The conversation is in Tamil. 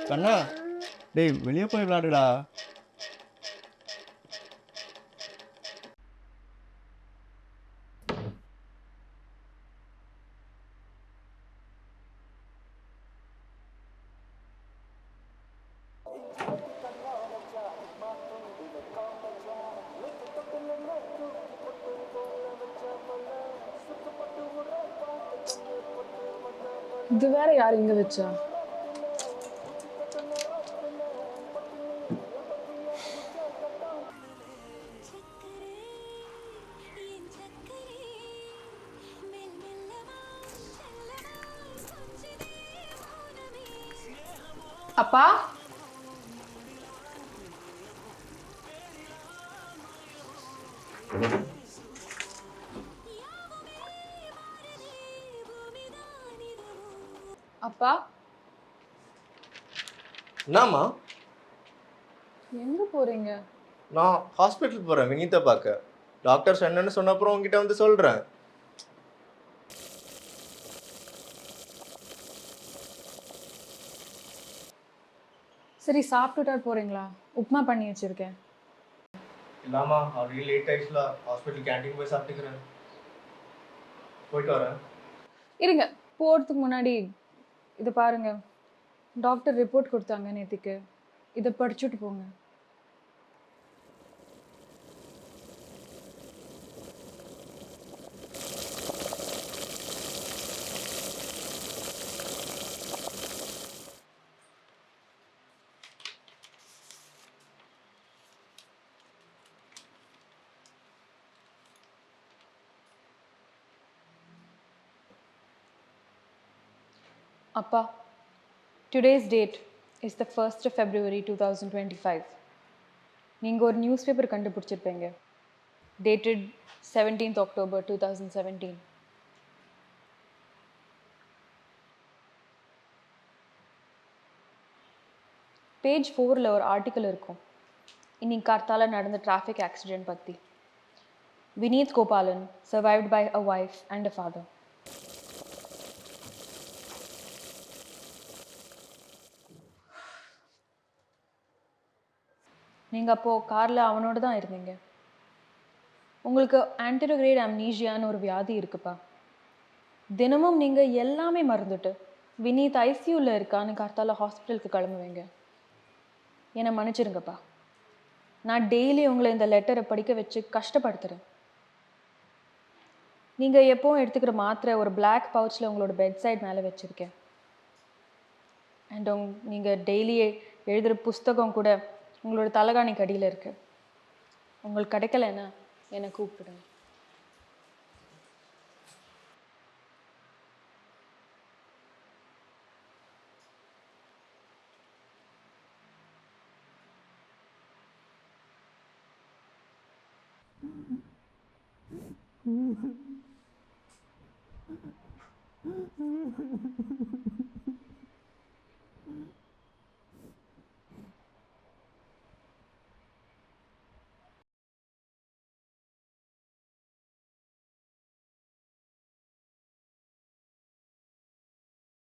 கண்ணா, டேய் வெளியே போய் விளையாடுடா. இது வேற யார் இங்க வச்சா? அப்பா, அப்பா, என்னம்மா? எங்க போறீங்க? நான் ஹாஸ்பிட்டல் போகிறேன் வினீத்தை பார்க்க. டாக்டர்ஸ் என்னன்னு சொன்ன அப்புறம் உங்ககிட்ட வந்து சொல்கிறேன். சரி, சாப்பிட்டுட்டா போறீங்களா? உப்புமா பண்ணி வச்சிருக்கேன். இல்லாமா ஆல்ரெடி லேட் ஆயிடுச்சுல, ஹாஸ்பிட்டல் கேண்டீன் போய் சாப்பிட்டுக்கிறேன். போயிட்டு வரேன். இருங்க, போறதுக்கு முன்னாடி இதை பாருங்க. டாக்டர் ரிப்போர்ட் கொடுத்தாங்க நேத்திக்கு. இதை படிச்சுட்டு போங்க. அப்பா, today's date is the 1st of February 2025. நீங்கள் ஒரு நியூஸ் பேப்பர் கண்டுபிடிச்சிருப்பீங்க, dated 17th October 2017. பேஜ் 4ல் ஒரு ஆர்டிக்கல் இருக்கும். இன்னைக்கு கார்த்தால நடந்த டிராஃபிக் ஆக்சிடென்ட் பற்றி. Vineeth Gopalan survived by a wife and a father. நீங்கள் அப்போது காரில் அவனோட தான் இருந்தீங்க. உங்களுக்கு ஆன்டிரோகிரேட் அம்னீஷியான்னு ஒரு வியாதி இருக்குப்பா. தினமும் நீங்கள் எல்லாமே மறந்துட்டு வினீத் ஐசியூவில் இருக்கான்னு கார்த்தால ஹாஸ்பிட்டலுக்கு கிளம்புவீங்க. என்னை மன்னிச்சிருங்கப்பா. நான் டெய்லி உங்களை இந்த லெட்டரை படிக்க வச்சு கஷ்டப்படுத்துகிறேன். நீங்கள் எப்போவும் எடுத்துக்கிற மாத்திரை ஒரு பிளாக் பவுச்சில் உங்களோட பெட் சைட் மேலே வச்சுருக்கேன். அண்ட் நீங்கள் டெய்லி எழுதுகிற புஸ்தகம் கூட உங்களோட தலகாணிக்கு அடியில் இருக்குது. உங்களுக்கு கிடைக்கலன்னா என்னை கூப்பிடுங்க.